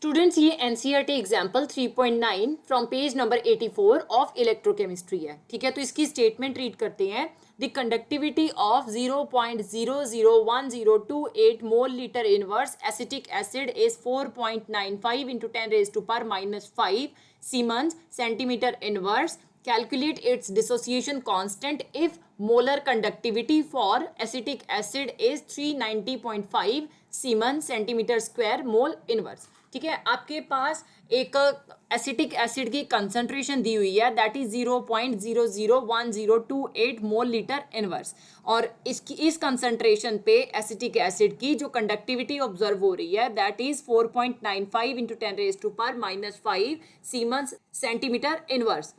Students ये NCERT example 3.9 from page number 84 of electrochemistry है। ठीक है, तो इसकी स्टेटमेंट रीड करते हैं। The conductivity of 0.001028 mole litre inverse acetic acid is 4.95 into 10⁻⁻5 siemens centimetre inverse. Calculate its dissociation constant if molar conductivity for acetic acid is 390.5 Siemens centimeter square mole inverse. ठीक है, आपके पास एक acetic acid की concentration दी हुई है that is 0.001028 mole litre inverse, और इस concentration पे एसिटिक एसिड की जो कंडक्टिविटी ऑब्जर्व हो रही है that is 4.95 into 10⁻⁻5 siemens centimetre inverse.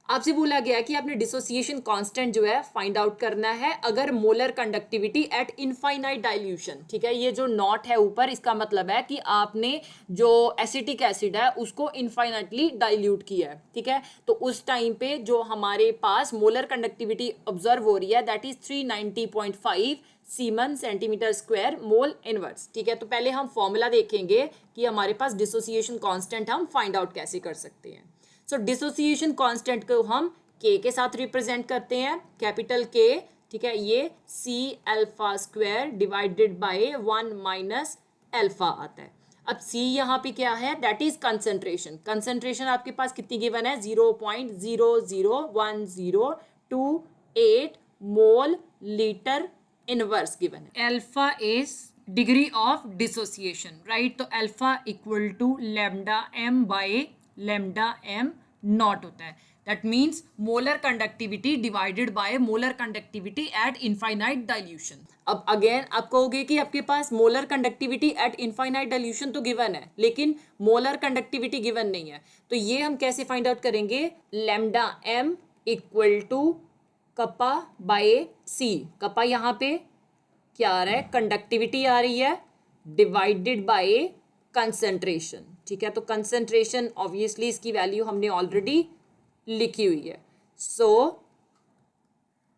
आपसे बोला गया कि आपने डिसोसिएशन कांस्टेंट जो है फाइंड आउट करना है अगर molar conductivity at infinite dilution. ठीक है, ये जो नॉट है ऊपर इसका मतलब है कि आपने जो एसिटिक एसिड है उसको इनफाइनाइटली डाइल्यूट किया है. ठीक है, तो उस टाइम पे जो हमारे पास मोलर कंडक्टिविटी ऑब्जर्व हो रही है that is 390.5 semen centimetre square mole inverse. ठीक है, तो पहले हम फॉर्मूला देखेंगे कि हमारे पास डिसोसिएशन कांस्टेंट हम फाइंड आउट कैसे कर सकते हैं. सो डिसोसिएशन कांस्टेंट को हम के साथ रिप्रेजेंट करते हैं, कैपिटल के. ठीक है, ये C alpha square divided by 1 minus alpha आता है. अब सी यहाँ पे क्या है दैट इज कंसंट्रेशन. कंसंट्रेशन आपके पास कितनी गिवन है 0.001028 मोल लीटर इनवर्स गिवन है. Alpha is degree of dissociation, right. तो alpha equal to lambda M by lambda M naught होता है. That means molar conductivity divided by molar conductivity at infinite dilution. अब again आप कहोगे कि आपके पास molar conductivity at infinite dilution तो गिवन है लेकिन मोलर कंडक्टिविटी गिवन नहीं है. तो ये हम कैसे फाइंड आउट करेंगे. Lambda M equal to kappa by C. Kappa यहाँ पे क्या आ रहा है कंडक्टिविटी आ रही है डिवाइडेड बाय कंसंट्रेशन. ठीक है, तो कंसंट्रेशन ऑब्वियसली इसकी वैल्यू हमने ऑलरेडी लिखी हुई है. सो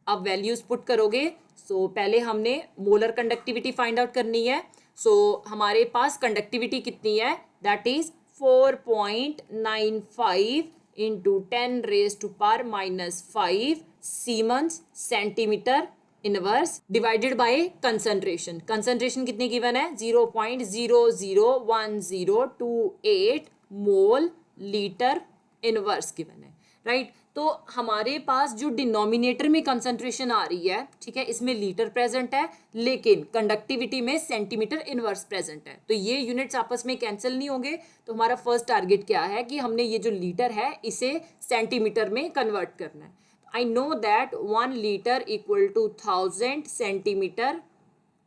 अब वैल्यूज पुट करोगे. सो पहले हमने मोलर कंडक्टिविटी फाइंड आउट करनी है. सो हमारे पास कंडक्टिविटी कितनी है that is 4.95 into 10⁻⁻5 siemens centimetre inverse divided by concentration. Concentration कितनी गिवन है 0.001028 मोल लीटर इनवर्स गिवन है, राइट. तो हमारे पास जो डिनोमिनेटर में कंसंट्रेशन आ रही है, ठीक है, इसमें लीटर प्रेजेंट है लेकिन कंडक्टिविटी में सेंटीमीटर इनवर्स प्रेजेंट है. तो ये यूनिट्स आपस में कैंसिल नहीं होंगे. तो हमारा फर्स्ट टारगेट क्या है कि हमने ये जो लीटर है इसे सेंटीमीटर में कन्वर्ट करना है. I know that 1 litre equal to 1000 centimetre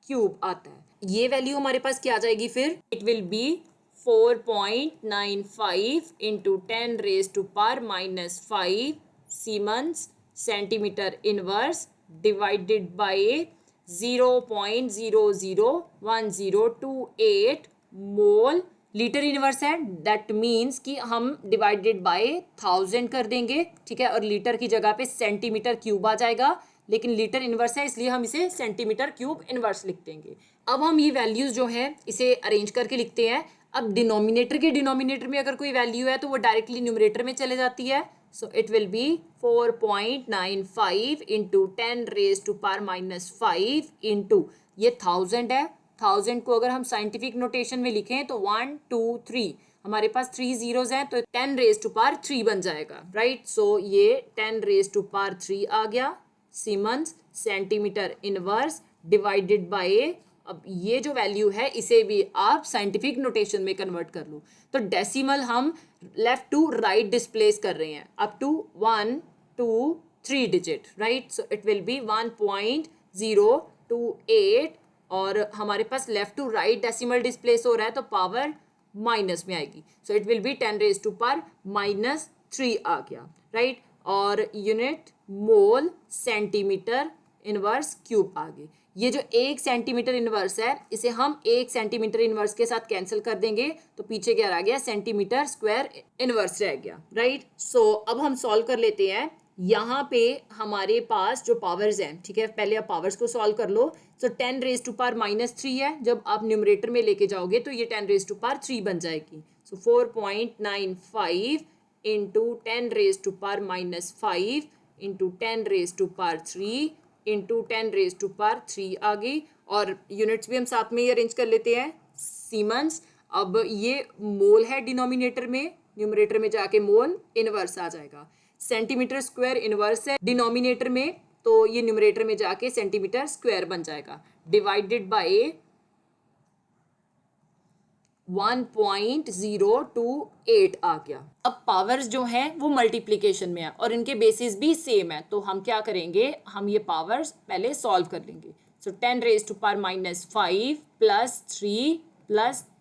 cube आता है. ये वैल्यू हमारे पास क्या आ जाएगी फिर. It will B 4.95 into 10⁻⁻5 siemens centimetre inverse divided by 0.001028 mole litre inverse है. दैट मीन्स कि हम डिवाइडेड बाय 1000 कर देंगे. ठीक है, और लीटर की जगह पे सेंटीमीटर क्यूब आ जाएगा लेकिन लीटर इनवर्स है इसलिए हम इसे सेंटीमीटर क्यूब इनवर्स लिख देंगे. अब हम ये वैल्यूज जो है इसे अरेंज करके लिखते हैं. अब डिनोमिनेटर के डिनोमिनेटर में अगर कोई वैल्यू है तो वो डायरेक्टली न्यूमरेटर में चले जाती है. सो it will B 4.95 into 10⁻⁻5 into ये 1000 है. 1000 को अगर हम साइंटिफिक नोटेशन में लिखें तो 1 2 3 हमारे पास 3 जीरोज हैं तो 10⁻³ बन जाएगा, राइट. सो ये 10⁻³ आ गया siemens centimetre inverse divided by. अब ये जो वैल्यू है इसे भी आप साइंटिफिक नोटेशन में कन्वर्ट कर लो. तो डेसिमल हम लेफ्ट टू राइट डिस्प्लेस कर रहे हैं up to 1 2 3 digit, right. So it will be 1.028 और हमारे पास left to right decimal displace हो रहा है तो पावर माइनस में आएगी. सो इट विल बी 10⁻³ आ गया, राइट. और unit mole centimetre inverse cube आ गई. ये जो 1 सेंटीमीटर इनवर्स है इसे हम 1 सेंटीमीटर इनवर्स के साथ कैंसिल कर देंगे तो पीछे क्या रह गया सेंटीमीटर स्क्वायर इनवर्स रह गया, राइट. सो अब हम सॉल्व कर लेते हैं. यहाँ पे हमारे पास जो पावर्स हैं, ठीक है, पहले आप पावर्स को सॉल्व कर लो. सो 10⁻³ है. जब आप न्यूमरेटर में लेके जाओगे तो ये 10⁻³ बन जाएगी. So 4.95 into 10 raise to power -5 into 10 raise to power 3 into 10 raise to power 3 आ गई, और यूनिट्स भी हम साथ में ही अरेंज कर लेते हैं, सीमेंस। अब ये मोल है डिनोमिनेटर में, न्यूमरेटर में जाके मोल इनवर्स आ जाएगा। सेंटीमीटर स्क्वायर इनवर्स है डिनोमिनेटर में, तो ये न्यूमरेटर में जाके सेंटीमीटर स्क्वायर बन जाएगा, डिवाइडेड बाय 1.028 आ गया। अब पावर्स जो हैं वो मल्टीप्लिकेशन में है और इनके बेसिस भी सेम है, तो हम क्या करेंगे, हम ये पावर्स पहले सॉल्व कर लेंगे। So 10 raise to power -5 plus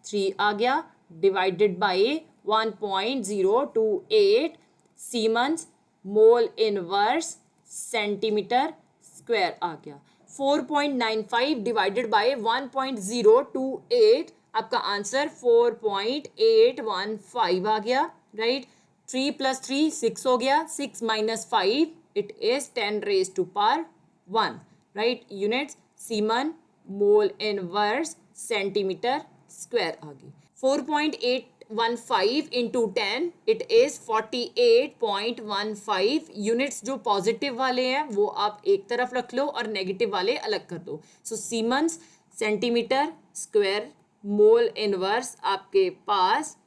3 आ गया, divided by 1.028 siemens mole inverse centimetre square आ गया। 4.95 डिवाइडेड बाय 1.028, आपका आंसर 4.815 आ गया, राइट। 3 + 3 6 हो गया, 6 - 5 it is 10 raise to power 1, right. Units siemens mole inverse centimetre square आ गई। 4.815 इंटू 10 इट इज 48.15। यूनिट्स जो पॉजिटिव वाले हैं वो आप एक तरफ रख लो और नेगेटिव वाले अलग कर दो। So siemens centimetre square mole inverse आपके पास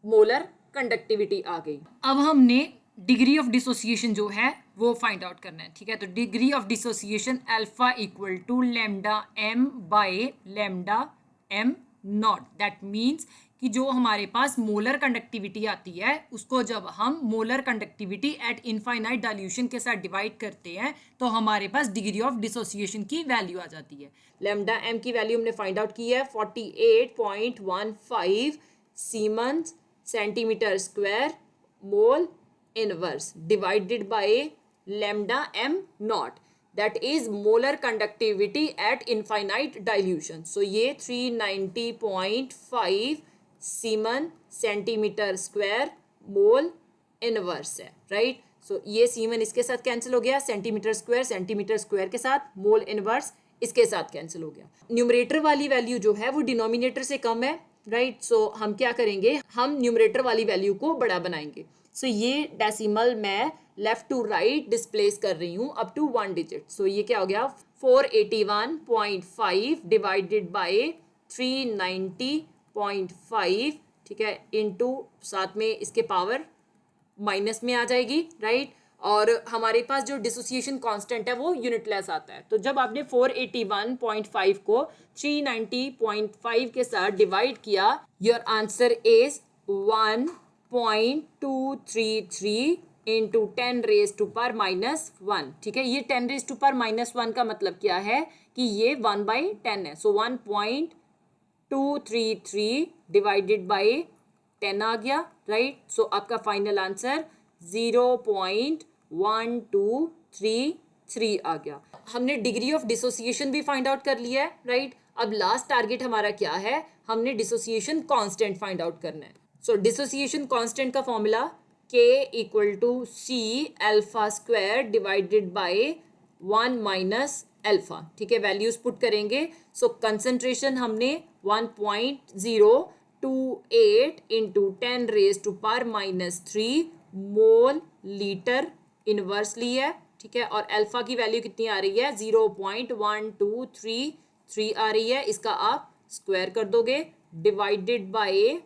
मोलर कंडक्टिविटी आ गई। अब हमने डिग्री ऑफ डिसोसिएशन जो है वो फाइंड आउट करना है, ठीक है। तो degree of dissociation alpha equal to lambda M by lambda M nought. That means कि जो हमारे पास मोलर कंडक्टिविटी आती है उसको जब हम molar conductivity at infinite dilution के साथ डिवाइड करते हैं तो हमारे पास डिग्री ऑफ डिसोसिएशन की वैल्यू आ जाती है। लैम्डा एम की वैल्यू हमने फाइंड आउट की है 48.15 siemens centimetre square mole inverse divided by lambda M not, that is molar conductivity at infinite dilution. So ये 390.5 semen centimetre square mole inverse है, right. सो ये सीमन इसके साथ कैंसिल हो गया, सेंटीमीटर स्क्वायर के साथ, मोल इनवर्स इसके साथ कैंसिल हो गया। न्यूमरेटर वाली वैल्यू जो है वो डिनोमिनेटर से कम है, राइट। सो हम क्या करेंगे, हम न्यूमरेटर वाली वैल्यू को बड़ा बनाएंगे। सो ये डेसिमल मैं लेफ्ट टू राइट डिस्प्लेस कर रही हूँ अप टू 1 डिजिट। सो ये क्या हो गया 481.5 डिवाइडेड बाय 390.5, ठीक है, इनटू साथ में इसके पावर माइनस में आ जाएगी, राइट। और हमारे पास जो डिसोसिएशन कांस्टेंट है वो यूनिटलेस आता है। तो जब आपने 481.5 को 390.5 के साथ डिवाइड किया, your answer is 1.233 into 10 raise to power -1, ठीक है। ये 10 रेज टू पावर -1 का मतलब क्या है कि ये 1/10 है। सो 1.233 डिवाइडेड बाय 10 आ गया, राइट। सो आपका फाइनल आंसर 0.1233 आ गया। हमने डिग्री ऑफ डिसोसिएशन भी फाइंड आउट कर लिया है, राइट। अब लास्ट टारगेट हमारा क्या है, हमने डिसोसिएशन कांस्टेंट फाइंड आउट करना है। सो डिसोसिएशन कांस्टेंट का formula K equal to C alpha square divided by 1 minus alpha, ठीक है। वैल्यूज पुट करेंगे। सो कंसंट्रेशन हमने 1.028 into 10 raise to power -3 mole litre inverse ली है, ठीक है। और अल्फा की वैल्यू कितनी आ रही है 0.1233 आ रही है, इसका आप स्क्वायर कर दोगे, डिवाइडेड बाय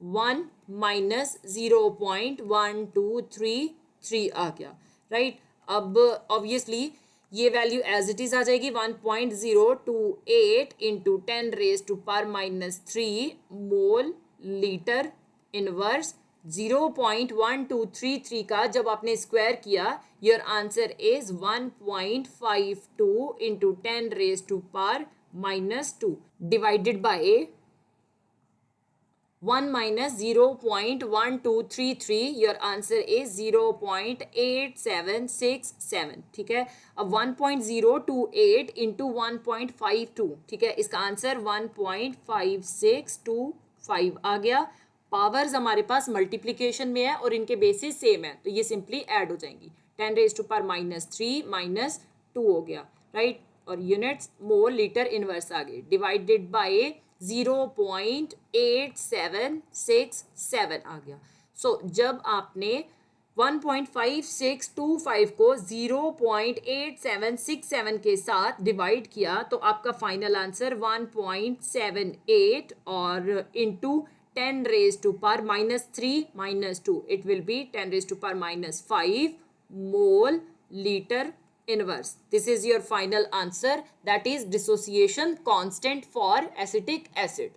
1 माइनस 0.1233 आ गया, राइट। अब ऑब्वियसली ये वैल्यू एज इट इज आ जाएगी 1.028 into 10 raise to power -3 mole litre inverse. 0.1233 का जब आपने स्क्वायर किया, your answer is 1.52 into 10 raise to power -2 divided by 1 minus 0.1233, your answer is 0.8767, ठीक है। अब 1.028 इंटू 1.52, ठीक है, इसका आंसर 1.5625 आ गया। पावर्स हमारे पास मल्टीप्लीकेशन में है और इनके बेसिस सेम है, तो ये सिंपली ऐड हो जाएंगी। 10 रेज टू पावर -3 -2 हो गया, राइट। और यूनिट्स मोल लीटर इनवर्स आ गए, डिवाइडेड बाय 0.8767 आ गया. सो जब आपने 1.5625 को 0.8767 के साथ डिवाइड किया तो आपका फाइनल आंसर 1.78 और into 10 raised to power -3 -2 it will be 10 raised to power -5 mole liter inverse. This is your final answer, that is dissociation constant for acetic acid.